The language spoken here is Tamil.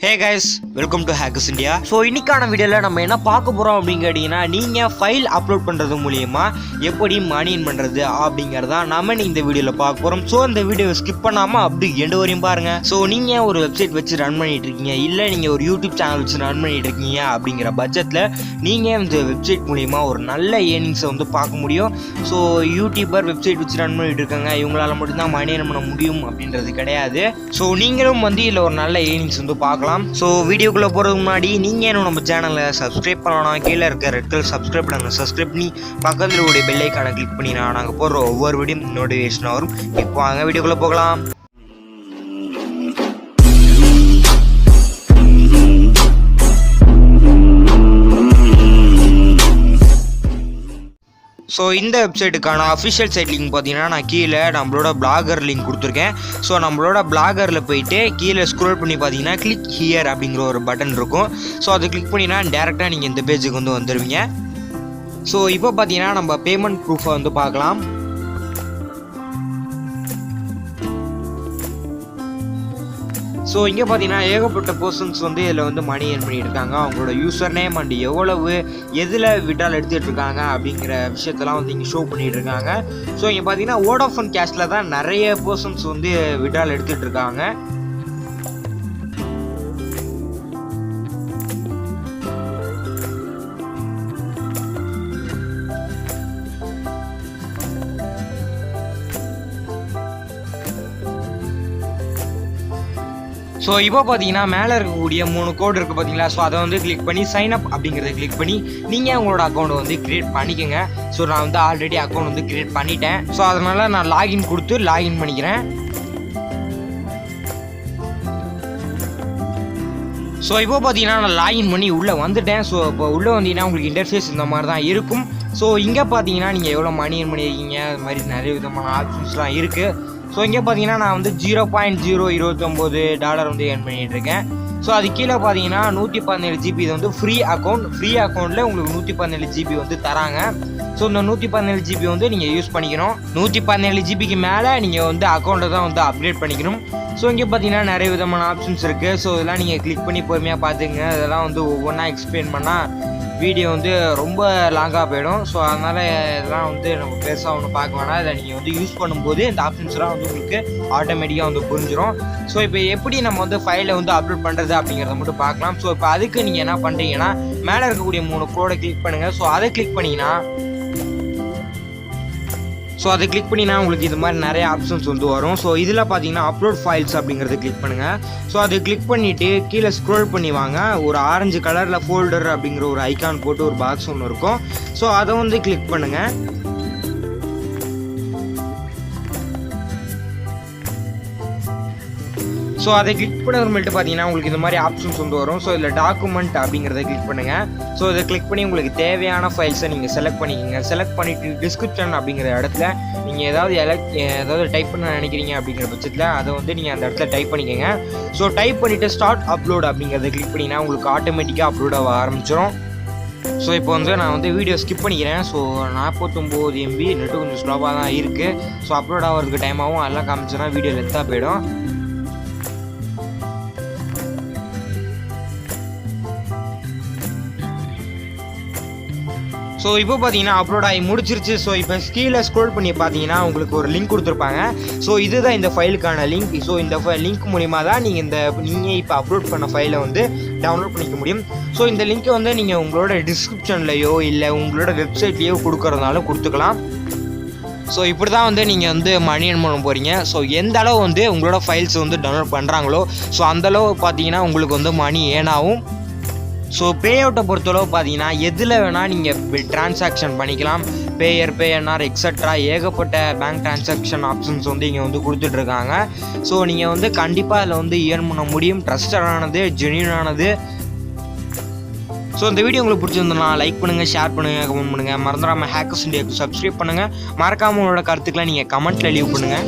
Hey guys, welcome to Hackers India. So இன்னைக்கான வீடியோல நம்ம என்ன பார்க்க போறோம் அப்படினு கேட்டிங்கனா நீங்க ஃபைல் அப்லோட் பண்றது மூலமா எப்படி மணி earn பண்றது அப்படிங்கறத நாம இந்த வீடியோல பார்க்க போறோம். சோ இந்த வீடியோவை ஸ்கிப் பண்ணாம அப்படியே எண்ட் வரையும் பாருங்க. சோ நீங்க ஒரு வெப்சைட் வச்சு ரன் பண்ணிட்டு இருக்கீங்க இல்ல நீங்க ஒரு YouTube சேனல் வச்சு ரன் பண்ணிட்டு இருக்கீங்க அப்படிங்கற பட்ஜெட்ல நீங்க இந்த வெப்சைட் மூலமா ஒரு நல்ல earnings வந்து பார்க்க முடியும். சோ யூடியூபர் வெப்சைட் வச்சு ரன் பண்ணிட்டு இருக்காங்க இவங்களால மட்டும் தான் மணி earn பண்ண முடியும் அப்படின்றது கிடையாது. சோ நீங்களும் வந்து இல்ல ஒரு நல்ல earnings வந்து பார்க்கலாம். So வீடியோக்குள்ள போறதுக்கு முன்னாடி நீங்க இன்னும் நம்ம சேனலை சப்ஸ்கிரைப் பண்ணலாம். கீழ இருக்க ரெட் கலர் சப்ஸ்கிரைப் பண்ணுங்க. சப்ஸ்கிரைப் பண்ணி பக்கத்துல உடைய பெல் ஐகானை கிளிக் பண்ணினா நாங்க போடுற ஒவ்வொரு வீடியோ நோட்டிஃபிகேஷன் வரும். இப்போ வாங்க வீடியோக்குள்ள போகலாம். ஸோ இந்த வெப்சைட்டுக்கான அஃபிஷியல் சைட் லிங்க் பார்த்தீங்கன்னா நான் கீழே நம்மளோட பிளாகர் லிங்க் கொடுத்துருக்கேன். ஸோ நம்மளோட பிளாகரில் போயிட்டு கீழே ஸ்க்ரோல் பண்ணி பார்த்தீங்கன்னா கிளிக் ஹியர் அப்படிங்கிற ஒரு பட்டன் இருக்கும். ஸோ அதை கிளிக் பண்ணினா டேரெக்டாக நீங்கள் இந்த பேஜுக்கு வந்து வந்துடுவீங்க. ஸோ இப்போ பார்த்தீங்கன்னா நம்ம பேமெண்ட் ப்ரூஃபை வந்து பார்க்கலாம். ஸோ இங்கே பார்த்தீங்கன்னா ஏகப்பட்ட பர்சன்ஸ் வந்து இதில் வந்து மணி earn பண்ணிட்டு இருக்காங்க. அவங்களோட யூசர் நேம் அண்ட் எவ்வளவு எதில் விட்ரால் எடுத்துகிட்டு இருக்காங்க அப்படிங்கிற விஷயத்தெல்லாம் வந்து இங்கே ஷோ பண்ணிட்டு இருக்காங்க. ஸோ இங்கே பார்த்தீங்கன்னா வோடாஃபோன் கேஷில் தான் நிறைய பர்சன்ஸ் வந்து விட்ரால் எடுத்துகிட்டு இருக்காங்க. ஸோ இப்போ பார்த்தீங்கன்னா மேலே இருக்கக்கூடிய 3 கோடு இருக்குது பார்த்தீங்களா. ஸோ அதை வந்து கிளிக் பண்ணி சைன் அப் அப்படிங்கிறத கிளிக் பண்ணி நீங்கள் உங்களோட அக்கௌண்ட் வந்து க்ரியேட் பண்ணிக்கோங்க. ஸோ நான் வந்து ஆல்ரெடி அக்கௌண்ட் வந்து க்ரியேட் பண்ணிட்டேன். ஸோ அதனால் நான் லாகின் கொடுத்து லாகின் பண்ணிக்கிறேன். ஸோ இப்போ பார்த்தீங்கன்னா நான் லாகின் பண்ணி உள்ளே வந்துட்டேன். ஸோ இப்போ உள்ளே வந்தீங்கன்னா உங்களுக்கு இன்டர்ஃபேஸ் இந்த மாதிரி தான் இருக்கும். ஸோ இங்கே பார்த்தீங்கன்னா நீங்கள் எவ்வளோ மணி earn பண்ணியிருக்கீங்க அது மாதிரி நிறைய விதமான ஆப்ஷன்ஸ்லாம் இருக்குது. ஸோ இங்கே பார்த்தீங்கன்னா நான் வந்து $0.029 வந்து earn பண்ணிகிட்டு இருக்கேன். ஸோ அது கீழே பார்த்தீங்கன்னா 117 GB இது வந்து ஃப்ரீ அக்கௌண்ட்டில் உங்களுக்கு 117 GB வந்து தராங்க. ஸோ இந்த 117 GB வந்து நீங்கள் யூஸ் பண்ணிக்கணும். 117 GBக்கு மேலே நீங்கள் வந்து அக்கௌண்ட்டை தான் வந்து அப்டேட் பண்ணிக்கணும். ஸோ இங்கே பார்த்தீங்கன்னா நிறைய விதமான ஆப்ஷன்ஸ் இருக்குது. ஸோ இதெல்லாம் நீங்கள் கிளிக் பண்ணி பொறுமையாக பார்த்துங்க. இதெல்லாம் வந்து ஒவ்வொன்றா எக்ஸ்பிளைன் பண்ணால் வீடியோ வந்து ரொம்ப லாங்காக போயிடும். ஸோ அதனால் இதெல்லாம் வந்து நம்ம பெருசாக ஒன்று பார்க்க வேணாம். இதை நீங்கள் வந்து யூஸ் பண்ணும்போது இந்த ஆப்ஷன்ஸ்லாம் வந்து உங்களுக்கு ஆட்டோமேட்டிக்காக வந்து புரிஞ்சிடும். ஸோ இப்போ எப்படி நம்ம வந்து ஃபைலை வந்து அப்லோட் பண்ணுறது அப்படிங்கிறத மட்டும் பார்க்கலாம். ஸோ இப்போ அதுக்கு நீங்கள் என்ன பண்ணுறீங்கன்னா மேலே இருக்கக்கூடிய 3 கோடை கிளிக் பண்ணுங்கள். ஸோ அதை கிளிக் பண்ணிங்கன்னா உங்களுக்கு இது மாதிரி நிறைய ஆப்ஷன்ஸ் வந்து வரும். ஸோ இதில் பார்த்தீங்கன்னா அப்லோட் ஃபைல்ஸ் அப்படிங்கிறத கிளிக் பண்ணுங்கள். ஸோ அதை கிளிக் பண்ணிவிட்டு கீழே ஸ்க்ரோல் பண்ணி வாங்க. ஒரு ஆரஞ்சு கலரில் ஃபோல்டர் அப்படிங்கிற ஒரு ஐக்கான் போட்டு ஒரு பாக்ஸ் ஒன்று இருக்கும். ஸோ அதை வந்து கிளிக் பண்ணுங்கள். ஸோ அதை கிளிக் பண்ணுறதுமேட்டு பார்த்தீங்கன்னா உங்களுக்கு இந்த மாதிரி ஆப்ஷன்ஸ் வந்து வரும். ஸோ இதில் டாக்குமெண்ட் அப்படிங்கிறத கிளிக் பண்ணுங்கள். ஸோ இதை கிளிக் பண்ணி உங்களுக்கு தேவையான ஃபைல்ஸை நீங்கள் செலக்ட் பண்ணிக்கோங்க. செலக்ட் பண்ணிவிட்டு டிஸ்கிரிப்ஷன் அப்படிங்கிற இடத்துல நீங்கள் ஏதாவது டைப் பண்ண நினைக்கிறீங்க அப்படிங்கிற பட்சத்தில் அதை வந்து நீங்கள் அந்த இடத்துல டைப் பண்ணிக்கோங்க. ஸோ டைப் பண்ணிவிட்டு ஸ்டார்ட் அப்லோட் அப்படிங்கிறத கிளிக் பண்ணிங்கன்னா உங்களுக்கு ஆட்டோமேட்டிக்காக அப்லோட் ஆக ஆரம்பிச்சிடும். ஸோ இப்போ வந்து நான் வந்து வீடியோ ஸ்கிப் பண்ணிக்கிறேன். ஸோ 49 MB நெட்டு கொஞ்சம் ஸ்லோவாக தான் இருக்குது. ஸோ அப்லோட் ஆகிறதுக்கு டைம் ஆகும். அதெல்லாம் காமிச்சோன்னா வீடியோ லென்த்தாக போயிடும். ஸோ இப்போ பார்த்தீங்கன்னா அப்லோட் ஆகி முடிச்சிருச்சு. ஸோ இப்போ கீழே ஸ்க்ரோல் பண்ணி பார்த்தீங்கன்னா உங்களுக்கு ஒரு லிங்க் கொடுத்துருப்பாங்க. ஸோ இதுதான் இந்த ஃபைலுக்கான லிங்க். ஸோ இந்த லிங்க் மூலிமா தான் நீங்கள் இப்போ அப்லோட் பண்ண ஃபைலை வந்து டவுன்லோட் பண்ணிக்க முடியும். ஸோ இந்த லிங்க்கை வந்து நீங்கள் உங்களோட டிஸ்கிரிப்ஷன்லையோ இல்லை உங்களோட வெப்சைட்லேயோ கொடுக்குறதுனாலும் கொடுத்துக்கலாம். ஸோ இப்படி தான் வந்து நீங்கள் வந்து மணி earn பண்ண போகிறீங்க. ஸோ எந்த அளவு வந்து உங்களோட ஃபைல்ஸ் வந்து டவுன்லோட் பண்ணுறாங்களோ ஸோ அந்தளவு பார்த்தீங்கன்னா உங்களுக்கு வந்து மணி earn ஆகும். ஸோ பே அவுட்டை பொறுத்தளவு பார்த்தீங்கன்னா எதில் வேணால் நீங்கள் ட்ரான்சாக்ஷன் பண்ணிக்கலாம். பேஎன்ஆர் எக்ஸட்ரா ஏகப்பட்ட பேங்க் ட்ரான்சாக்ஷன் ஆப்ஷன்ஸ் வந்து இங்கே வந்து கொடுத்துட்ருக்காங்க. ஸோ நீங்கள் வந்து கண்டிப்பாக அதில் வந்து earn பண்ண முடியும். ட்ரஸ்டடானது, ஜென்யூனானது. ஸோ இந்த வீடியோ உங்களுக்கு பிடிச்சிருந்தனா லைக் பண்ணுங்கள், ஷேர் பண்ணுங்கள், கமெண்ட் பண்ணுங்கள். மறந்துடாமல் ஹேக்கர்ஸ் இண்டியாவுக்கு சப்ஸ்கிரைப் பண்ணுங்கள். மறக்காமல் உங்களோட கருத்துக்களை நீங்கள் கமெண்ட்டில் லீவ் பண்ணுங்கள்.